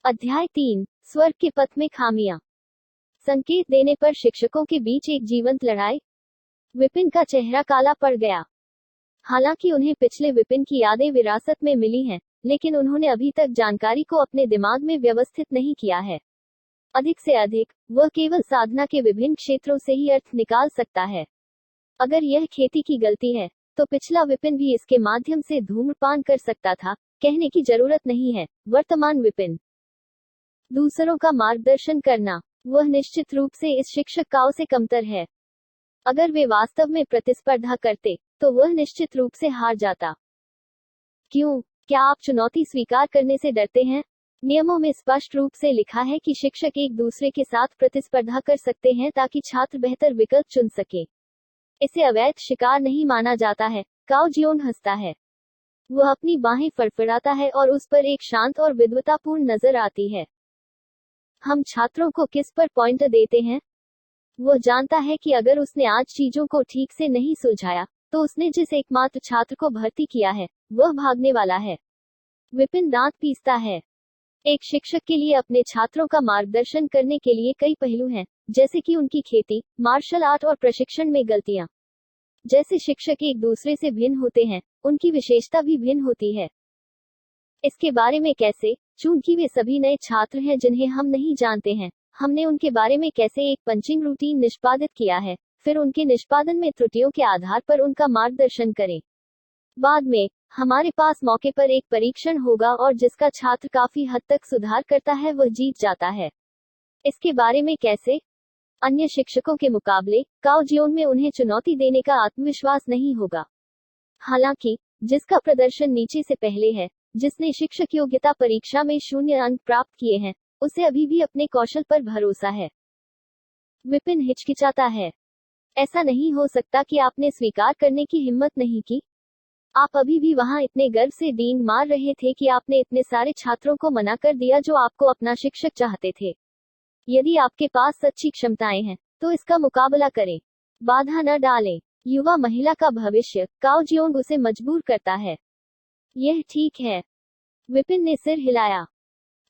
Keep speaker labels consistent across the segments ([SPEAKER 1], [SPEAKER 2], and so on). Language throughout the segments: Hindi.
[SPEAKER 1] अध्याय 3, स्वर्ग के पथ में खामियां। संकेत देने पर शिक्षकों के बीच एक जीवंत लड़ाई। विपिन का चेहरा काला पड़ गया। हालांकि उन्हें पिछले विपिन की यादें विरासत में मिली हैं, लेकिन उन्होंने अभी तक जानकारी को अपने दिमाग में व्यवस्थित नहीं किया है। अधिक से अधिक वह केवल साधना के विभिन्न क्षेत्रों से ही अर्थ निकाल सकता है। अगर यह खेती की गलती है, तो पिछला विपिन भी इसके माध्यम से धूम्रपान कर सकता था। कहने की जरूरत नहीं है, वर्तमान विपिन। दूसरों का मार्गदर्शन करना, वह निश्चित रूप से इस शिक्षक काओ से कमतर है। अगर वे वास्तव में प्रतिस्पर्धा करते, तो वह निश्चित रूप से हार जाता। क्यों? क्या आप चुनौती स्वीकार करने से डरते हैं? नियमों में स्पष्ट रूप से लिखा है कि शिक्षक एक दूसरे के साथ प्रतिस्पर्धा कर सकते हैं ताकि छात्र बेहतर विकल्प चुन सके। इसे अवैध शिकार नहीं माना जाता है। काओ जियोंग हंसता है। वह अपनी बाहें फड़फड़ाता है और उस पर एक शांत और विद्वतापूर्ण नजर आती है। हम छात्रों को किस पर पॉइंट देते हैं? वह जानता है कि अगर उसने आज चीजों को ठीक से नहीं सुलझाया, तो उसने जिस एकमात्र छात्र को भर्ती किया है, वह भागने वाला है। विपिन दांत पीसता है। एक शिक्षक के लिए अपने छात्रों का मार्गदर्शन करने के लिए कई पहलू हैं, जैसे कि उनकी खेती, मार्शल आर्ट और प्रशिक्षण में गलतियां। जैसे शिक्षक एक दूसरे से भिन्न होते हैं, उनकी विशेषता भी भिन्न होती है। इसके बारे में कैसे? चूंकि वे सभी नए छात्र हैं जिन्हें हम नहीं जानते हैं, हमने उनके बारे में कैसे एक पंचिंग रूटीन निष्पादित किया है, फिर उनके निष्पादन में त्रुटियों के आधार पर उनका मार्गदर्शन करें। बाद में हमारे पास मौके पर एक परीक्षण होगा और जिसका छात्र काफी हद तक सुधार करता है वह जीत जाता है। इसके बारे में कैसे? अन्य शिक्षकों के मुकाबले काओ जियोंग में उन्हें चुनौती देने का आत्मविश्वास नहीं होगा। हालांकि जिसका प्रदर्शन नीचे से पहले है, जिसने शिक्षक योग्यता परीक्षा में 0 अंक प्राप्त किए हैं, उसे अभी भी अपने कौशल पर भरोसा है। विपिन हिचकिचाता है। ऐसा नहीं हो सकता कि आपने स्वीकार करने की हिम्मत नहीं की। आप अभी भी वहां इतने गर्व से डींग मार रहे थे कि आपने इतने सारे छात्रों को मना कर दिया जो आपको अपना शिक्षक चाहते थे। यदि आपके पास सच्ची क्षमताएं हैं, तो इसका मुकाबला करें। बाधा न डालें। युवा महिला का भविष्य, काओ जियोंग उसे मजबूर करता है। यह ठीक है। विपिन ने सिर हिलाया।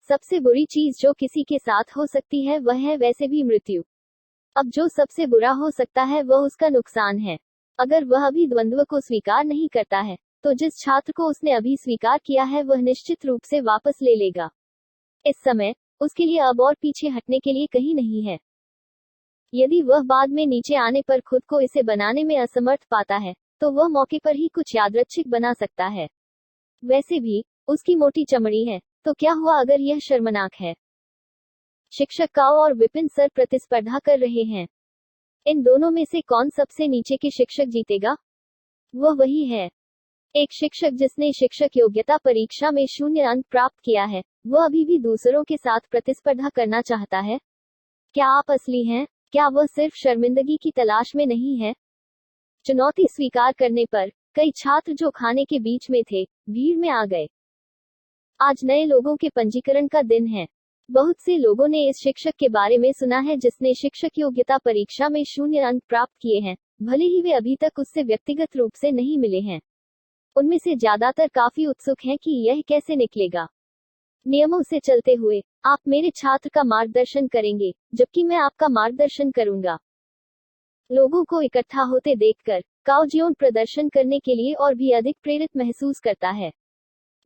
[SPEAKER 1] सबसे बुरी चीज जो किसी के साथ हो सकती है वह है वैसे भी मृत्यु। अब जो सबसे बुरा हो सकता है वह उसका नुकसान है। अगर वह अभी द्वंद्व को स्वीकार नहीं करता है, तो जिस छात्र को उसने अभी स्वीकार किया है वह निश्चित रूप से वापस ले लेगा। इस समय उसके लिए अब और पीछे हटने के लिए कहीं नहीं है। यदि वह बाद में नीचे आने पर खुद को इसे बनाने में असमर्थ पाता है, तो वह मौके पर ही कुछ यादृच्छिक बना सकता है। वैसे भी उसकी मोटी चमड़ी है, तो क्या हुआ अगर यह शर्मनाक है? शिक्षक काओ और विपिन सर प्रतिस्पर्धा कर रहे हैं। इन दोनों में से कौन सबसे नीचे के शिक्षक जीतेगा? वह वही है। एक शिक्षक जिसने शिक्षक योग्यता परीक्षा में 0 अंक प्राप्त किया है, वह अभी भी दूसरों के साथ प्रतिस्पर्धा करना चाहता है। क्या आप असली हैं? क्या वह सिर्फ शर्मिंदगी की तलाश में नहीं है? चुनौती स्वीकार करने पर कई छात्र जो खाने के बीच में थे, भीड़ में आ गए। आज नए लोगों के पंजीकरण का दिन है। बहुत से लोगों ने इस शिक्षक के बारे में सुना है जिसने शिक्षक योग्यता परीक्षा में 0 अंक प्राप्त किए हैं, भले ही वे अभी तक उससे व्यक्तिगत रूप से नहीं मिले हैं। उनमें से ज्यादातर काफी उत्सुक हैं कि यह कैसे निकलेगा। नियमों से चलते हुए आप मेरे छात्र का मार्गदर्शन करेंगे, जबकि मैं आपका मार्गदर्शन करूंगा। लोगों को इकट्ठा होते देखकर काओ जियोंग प्रदर्शन करने के लिए और भी अधिक प्रेरित महसूस करता है।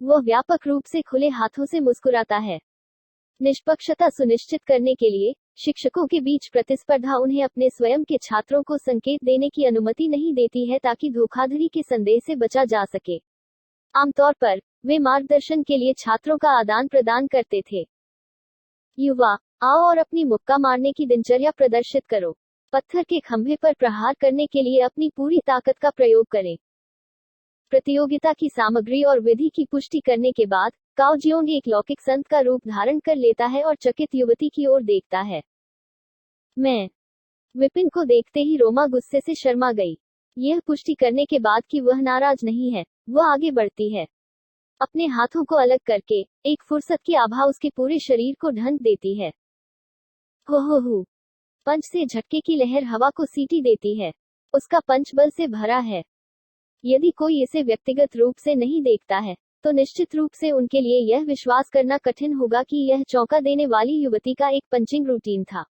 [SPEAKER 1] वह व्यापक रूप से खुले हाथों से मुस्कुराता है। निष्पक्षता सुनिश्चित करने के लिए शिक्षकों के बीच प्रतिस्पर्धा उन्हें अपने स्वयं के छात्रों को संकेत देने की अनुमति नहीं देती है ताकि धोखाधड़ी के संदेह से बचा जा सके। आमतौर पर वे मार्गदर्शन के लिए छात्रों का आदान प्रदान करते थे। युवा, आओ और अपनी मुक्का मारने की दिनचर्या प्रदर्शित करो। पत्थर के खंभे पर प्रहार करने के लिए अपनी पूरी ताकत का प्रयोग करें। प्रतियोगिता की सामग्री और विधि की पुष्टि करने के बाद काओ जियोंग एक लौकिक संत का रूप धारण कर लेता है और चकित युवती की ओर देखता है। मैं। विपिन को देखते ही रोमा गुस्से से शर्मा गई। यह पुष्टि करने के बाद कि वह नाराज नहीं है, वह आगे बढ़ती है। अपने हाथों को अलग करके एक फुर्सत की आभा उसके पूरे शरीर को ढंक देती है। हो। पंच से झटके की लहर हवा को सीटी देती है। उसका पंच बल से भरा है। यदि कोई इसे व्यक्तिगत रूप से नहीं देखता है, तो निश्चित रूप से उनके लिए यह विश्वास करना कठिन होगा कि यह चौंका देने वाली युवती का एक पंचिंग रूटीन था।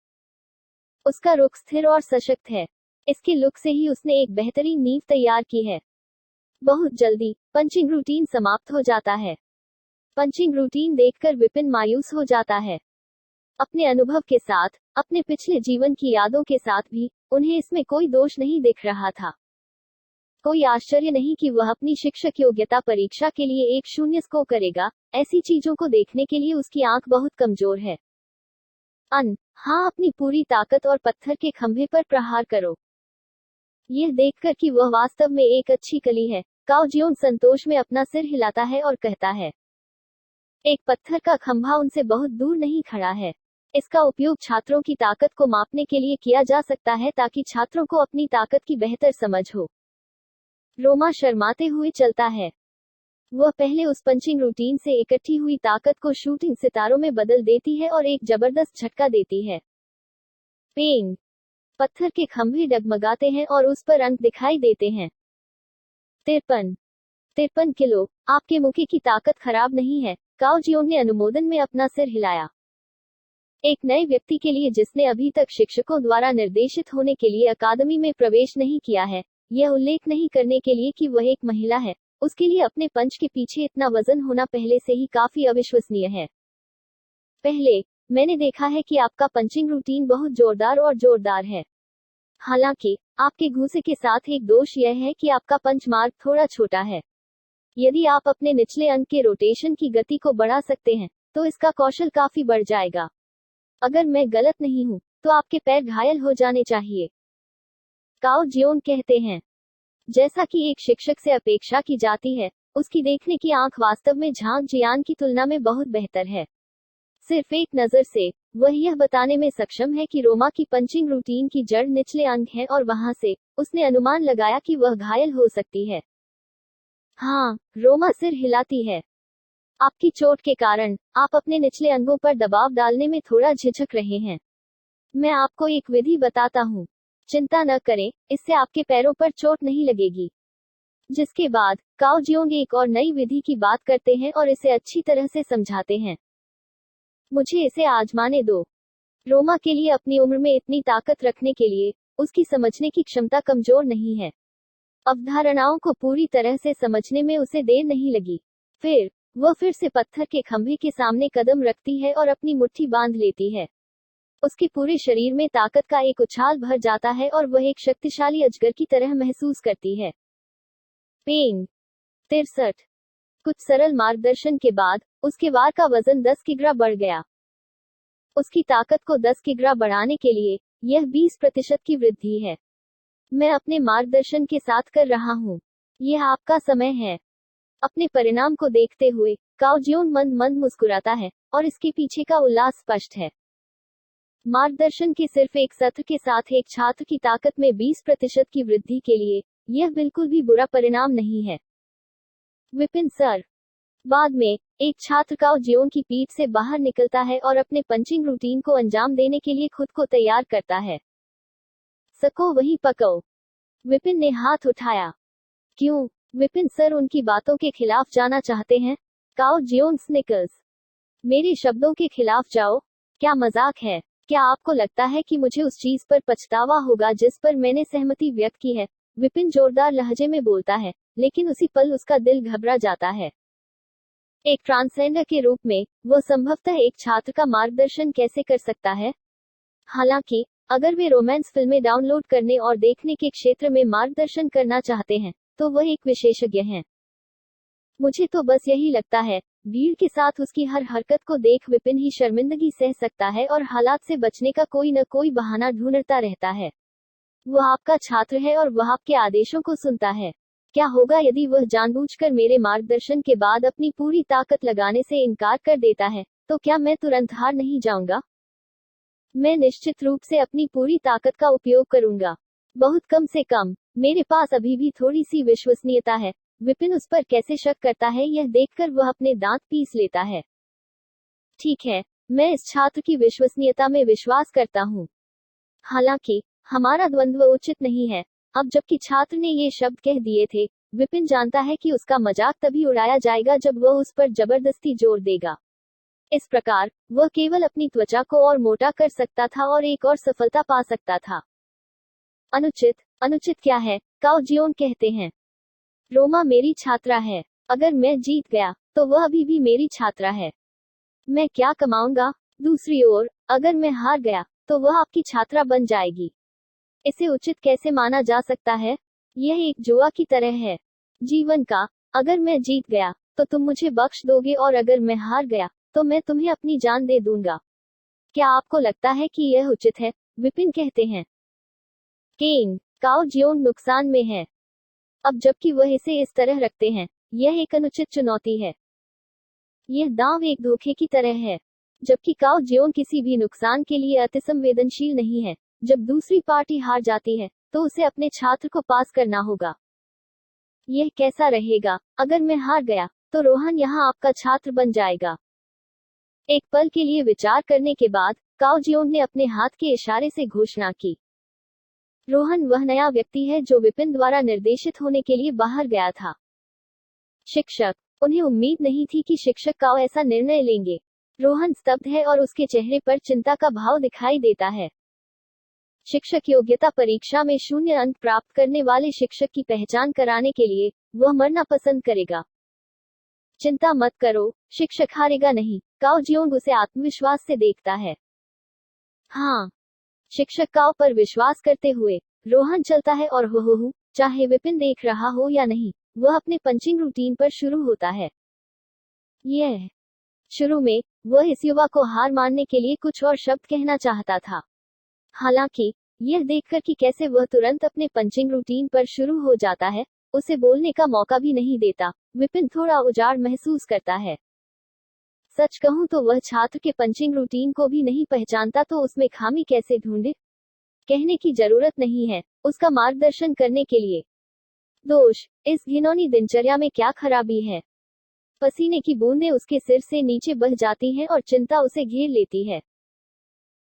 [SPEAKER 1] उसका रुख स्थिर और सशक्त है। इसके लुक से ही उसने एक बेहतरीन नींव तैयार की है। बहुत जल्दी पंचिंग रूटीन समाप्त हो जाता है। पंचिंग रूटीन देखकर विपिन मायूस हो जाता है। अपने अनुभव के साथ, अपने पिछले जीवन की यादों के साथ भी उन्हें इसमें कोई दोष नहीं दिख रहा था। कोई आश्चर्य नहीं कि वह अपनी शिक्षक योग्यता परीक्षा के लिए एक शून्य स्कोर करेगा। ऐसी चीजों को देखने के लिए उसकी आंख बहुत कमजोर है। हाँ, अपनी पूरी ताकत और पत्थर के खंभे पर प्रहार करो। यह देखकर कि वह वास्तव में एक अच्छी कली है, काओ जियोन संतोष में अपना सिर हिलाता है और कहता है, एक पत्थर का खंभा उनसे बहुत दूर नहीं खड़ा है। इसका उपयोग छात्रों की ताकत को मापने के लिए किया जा सकता है ताकि छात्रों को अपनी ताकत की बेहतर समझ हो। रोमा शर्माते हुए चलता है। वह पहले उस पंचिंग रूटीन से इकट्ठी हुई ताकत को शूटिंग सितारों में बदल देती है और एक जबरदस्त झटका देती है। पेंग! पत्थर के खंभे डगमगाते हैं और उस पर अंक दिखाई देते हैं। 53 किलो। आपके मुक्के की ताकत खराब नहीं है। काओ जियोंग ने अनुमोदन में अपना सिर हिलाया। एक नए व्यक्ति के लिए जिसने अभी तक शिक्षकों द्वारा निर्देशित होने के लिए अकादमी में प्रवेश नहीं किया है, यह उल्लेख नहीं करने के लिए कि वह एक महिला है, उसके लिए अपने पंच के पीछे इतना वजन होना पहले से ही काफी अविश्वसनीय है। पहले मैंने देखा है कि आपका पंचिंग रूटीन बहुत जोरदार है। हालांकि आपके घूंसे के साथ एक दोष यह है कि आपका पंच मार्ग थोड़ा छोटा है। यदि आप अपने निचले अंग के रोटेशन की गति को बढ़ा सकते हैं, तो इसका कौशल काफी बढ़ जाएगा। अगर मैं गलत नहीं हूं, तो आपके पैर घायल हो जाने चाहिए। काओ जियोंग कहते हैं। जैसा कि एक शिक्षक से अपेक्षा की जाती है, उसकी देखने की आंख वास्तव में झांग जियान की तुलना में बहुत बेहतर है। सिर्फ एक नजर से वह यह बताने में सक्षम है कि रोमा की पंचिंग रूटीन की जड़ निचले अंग है और वहां से उसने अनुमान लगाया कि वह घायल हो सकती है। हाँ, रोमा सिर हिलाती है। आपकी चोट के कारण आप अपने निचले अंगों पर दबाव डालने में थोड़ा झिझक रहे हैं। मैं आपको एक विधि बताता हूँ। चिंता न करें, इससे आपके पैरों पर चोट नहीं लगेगी। जिसके बाद काओ जियोंग एक और नई विधि की बात करते हैं और इसे अच्छी तरह से समझाते हैं। मुझे इसे आजमाने दो। रोमा के लिए अपनी उम्र में इतनी ताकत रखने के लिए उसकी समझने की क्षमता कमजोर नहीं है। अवधारणाओं को पूरी तरह से समझने में उसे देर नहीं लगी। वह फिर से पत्थर के खंभे के सामने कदम रखती है और अपनी मुट्ठी बांध लेती है। उसके पूरे शरीर में ताकत का एक उछाल भर जाता है और वह एक शक्तिशाली अजगर की तरह महसूस करती है। पेंग! 63। कुछ सरल मार्गदर्शन के बाद उसके वार का वजन 10 किग्रा बढ़ गया। उसकी ताकत को 10 किग्रा बढ़ाने के लिए यह 20% की वृद्धि है। मैं अपने मार्गदर्शन के साथ कर रहा हूँ। यह आपका समय है। अपने परिणाम को देखते हुए काओ जियोंग मंद मंद मुस्कुराता है और इसके पीछे का उल्लास स्पष्ट है। मार्गदर्शन के सिर्फ एक सत्र के साथ एक छात्र की ताकत में 20% की वृद्धि के लिए यह बिल्कुल भी बुरा परिणाम नहीं है। विपिन सर! बाद में एक छात्र काओ जियोंग की पीठ से बाहर निकलता है और अपने पंचिंग रूटीन को अंजाम देने के लिए खुद को तैयार करता है। सको वहीं पको। विपिन ने हाथ उठाया। क्यों? विपिन सर उनकी बातों के खिलाफ जाना चाहते हैं? काओ जियोंग स्निकर्स। मेरे शब्दों के खिलाफ जाओ? क्या मजाक है? क्या आपको लगता है कि मुझे उस चीज पर पछतावा होगा जिस पर मैंने सहमति व्यक्त की है? विपिन जोरदार लहजे में बोलता है, लेकिन उसी पल उसका दिल घबरा जाता है। एक ट्रांसजेंडर के रूप में वह संभवतः एक छात्र का मार्गदर्शन कैसे कर सकता है? हालांकि अगर वे रोमांस फिल्में डाउनलोड करने और देखने के क्षेत्र में मार्गदर्शन करना चाहते हैं, तो वह एक विशेषज्ञ हैं। मुझे तो बस यही लगता है, भीड़ के साथ उसकी हर हरकत को देख विपिन ही शर्मिंदगी सह सकता है और हालात से बचने का कोई न कोई बहाना ढूंढता रहता है। वह आपका छात्र है और वह आपके आदेशों को सुनता है। क्या होगा यदि वह जानबूझकर मेरे मार्गदर्शन के बाद अपनी पूरी ताकत लगाने से इनकार कर देता है? तो क्या मैं तुरंत हार नहीं जाऊंगा? मैं निश्चित रूप से अपनी पूरी ताकत का उपयोग करूंगा। बहुत कम से कम मेरे पास अभी भी थोड़ी सी विश्वसनीयता है। विपिन उस पर कैसे शक करता है यह देखकर वह अपने दांत पीस लेता है। ठीक है, मैं इस छात्र की विश्वसनीयता में विश्वास करता हूँ। हालांकि हमारा द्वंद्व उचित नहीं है। अब जबकि छात्र ने ये शब्द कह दिए थे, विपिन जानता है कि उसका मजाक तभी उड़ाया जाएगा जब वह उस पर जबरदस्ती जोर देगा। इस प्रकार वह केवल अपनी त्वचा को और मोटा कर सकता था और एक और सफलता पा सकता था। अनुचित। अनुचित क्या है? काओ जियोन कहते हैं। रोमा मेरी छात्रा है। अगर मैं जीत गया तो वह अभी भी मेरी छात्रा है। मैं क्या कमाऊंगा? दूसरी ओर अगर मैं हार गया तो वह आपकी छात्रा बन जाएगी। इसे उचित कैसे माना जा सकता है? यह एक जुआ की तरह है, जीवन का। अगर मैं जीत गया तो तुम मुझे बख्श दोगे और अगर मैं हार गया तो मैं तुम्हें अपनी जान दे दूंगा। क्या आपको लगता है कि यह उचित है? विपिन कहते हैं। किंग। काओ जियोंग नुकसान में है। अब जबकि वह इसे इस तरह रखते हैं, यह एक अनुचित चुनौती है। यह दांव एक धोखे की तरह है। जबकि काओ जियोंग किसी भी नुकसान के लिए अतिसंवेदनशील नहीं है। जब दूसरी पार्टी हार जाती है तो उसे अपने छात्र को पास करना होगा। यह कैसा रहेगा? अगर मैं हार गया तो रोहन यहाँ आपका छात्र बन जाएगा। एक पल के लिए विचार करने के बाद काओ जियोंग ने अपने हाथ के इशारे से घोषणा की। रोहन वह नया व्यक्ति है जो विपिन द्वारा निर्देशित होने के लिए बाहर गया था। शिक्षक। उन्हें उम्मीद नहीं थी कि शिक्षक काओ ऐसा निर्णय लेंगे। रोहन स्तब्ध है और उसके चेहरे पर चिंता का भाव दिखाई देता है। शिक्षक योग्यता परीक्षा में 0 अंक प्राप्त करने वाले शिक्षक की पहचान कराने के लिए वह मरना पसंद करेगा। चिंता मत करो, शिक्षक हारेगा नहीं। काओ जियोंग उसे आत्मविश्वास से देखता है। हाँ। शिक्षक काओ पर विश्वास करते हुए रोहन चलता है और हो चाहे विपिन देख रहा हो या नहीं, वह अपने पंचिंग रूटीन पर शुरू होता है। यह शुरू में वह इस युवा को हार मानने के लिए कुछ और शब्द कहना चाहता था। हालांकि यह देखकर कि कैसे वह तुरंत अपने पंचिंग रूटीन पर शुरू हो जाता है, उसे बोलने का मौका भी नहीं देता, विपिन थोड़ा उजाड़ महसूस करता है। सच कहूं तो वह छात्र के पंचिंग रूटीन को भी नहीं पहचानता, तो उसमें खामी कैसे ढूंढे? कहने की जरूरत नहीं है उसका मार्गदर्शन करने के लिए। दोष। इस घिनौनी दिनचर्या में क्या खराबी है? पसीने की बूंदें उसके सिर से नीचे बह जाती हैं और चिंता उसे घेर लेती है।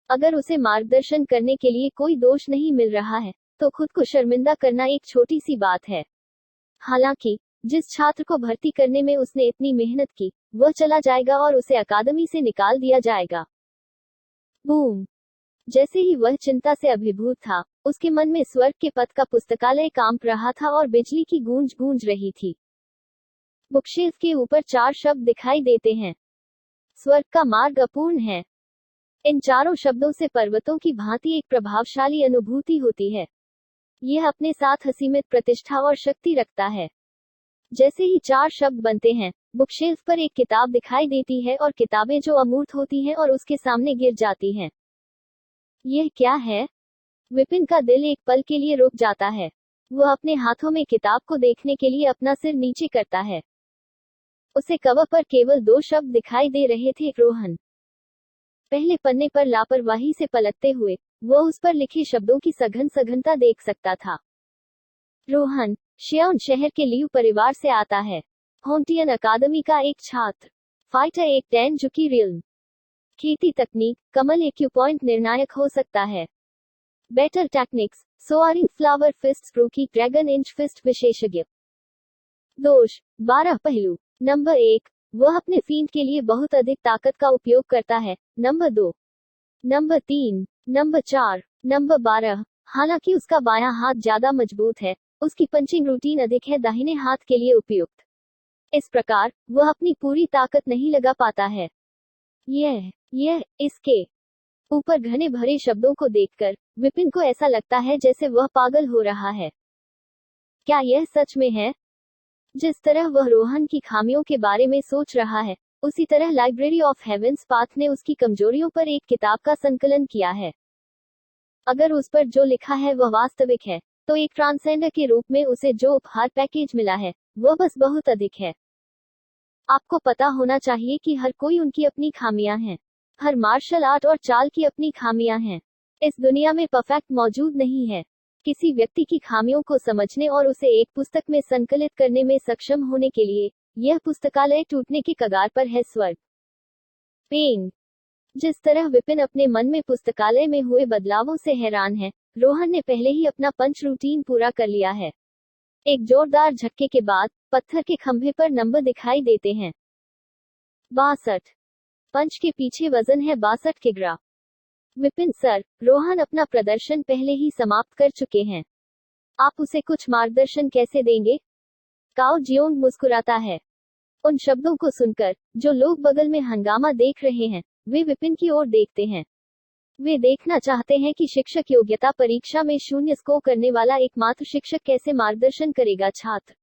[SPEAKER 1] अगर उसे मार्गदर्शन करने के लिए कोई दोष नहीं मिल रहा है तो खुद को शर्मिंदा करना एक छोटी सी बात है। हालांकि जिस छात्र को भर्ती करने में उसने इतनी मेहनत की, वह चला जाएगा और उसे अकादमी से निकाल दिया जाएगा। बूम। जैसे ही वह चिंता से अभिभूत था, उसके मन में स्वर्ग के पथ का पुस्तकालय कांप रहा था और बिजली की गूंज गूंज रही थी। बुकशेल्फ के ऊपर 4 शब्द दिखाई देते हैं। स्वर्ग का मार्ग अपूर्ण है। इन चारों शब्दों से पर्वतों की भांति एक प्रभावशाली अनुभूति होती है। यह अपने साथ असीमित प्रतिष्ठा और शक्ति रखता है। जैसे ही 4 शब्द बनते हैं, बुकशेल्फ पर एक किताब दिखाई देती है और किताबें जो अमूर्त होती हैं और उसके सामने गिर जाती हैं। यह क्या है? विपिन का दिल एक पल के लिए रुक जाता है। वह अपने हाथों में किताब को देखने के लिए अपना सिर नीचे करता है। उसे कवर पर केवल 2 शब्द दिखाई दे रहे थे, रोहन। पहले पन्ने पर लापरवाही से पलटते हुए वह उस पर लिखे शब्दों की सघन सघनता देख सकता था। रोहन शियोन शहर के लियू परिवार से आता है। होंटियन अकादमी का एक छात्र। फाइटर एक टैन जुकी रिल्म। खेती तकनीक कमल एक्यूपॉइंट निर्णायक हो सकता है। Better techniques soaring flower fist स्प्रूकी ड्रैगन इंच फिस्ट विशेषज्ञ। दोष 12 पहलू। नंबर 1, वह अपने फील्ड के लिए बहुत अधिक ताकत का उपयोग करता है। Number 2, number 3, number 4, number 12। हालांकि उसका बायां हाथ ज्यादा मजबूत है, उसकी पंचिंग रूटीन अधिक है दाहिने हाथ के लिए उपयुक्त। इस प्रकार वह अपनी पूरी ताकत नहीं लगा पाता है। यह इसके ऊपर घने भरे शब्दों को देखकर विपिन को ऐसा लगता है जैसे वह पागल हो रहा है। क्या यह सच में है? जिस तरह वह रोहन की खामियों के बारे में सोच रहा है, उसी तरह लाइब्रेरी ऑफ हेवेंस पाथ ने उसकी कमजोरियों पर एक किताब का संकलन किया है। अगर उस पर जो लिखा है वह वास्तविक है, तो एक ट्रांसेंडर के रूप में उसे जो उपहार पैकेज मिला है, वह बस बहुत अधिक है। आपको पता होना चाहिए कि हर कोई उनकी अपनी खामियां हैं। हर मार्शल आर्ट और चाल की अपनी खामियां हैं। इस दुनिया में परफेक्ट मौजूद नहीं है। किसी व्यक्ति की खामियों को समझने और उसे एक पुस्तक में संकलित करने में सक्षम होने के लिए यह पुस्तकालय टूटने की कगार पर है। स्वर्ग पेंग। जिस तरह विपिन अपने मन में पुस्तकालय में हुए बदलावों से हैरान है, रोहन ने पहले ही अपना पंच रूटीन पूरा कर लिया है। एक जोरदार झटके के बाद पत्थर के खंभे पर नंबर दिखाई देते हैं। 62। पंच के पीछे वजन है 62 किग्रा। विपिन सर, रोहन अपना प्रदर्शन पहले ही समाप्त कर चुके हैं। आप उसे कुछ मार्गदर्शन कैसे देंगे? काओ जियोंग मुस्कुराता है। उन शब्दों को सुनकर जो लोग बगल में हंगामा देख रहे हैं वे विपिन की ओर देखते हैं। वे देखना चाहते हैं कि शिक्षक योग्यता परीक्षा में 0 स्कोर करने वाला एकमात्र शिक्षक कैसे मार्गदर्शन करेगा छात्र।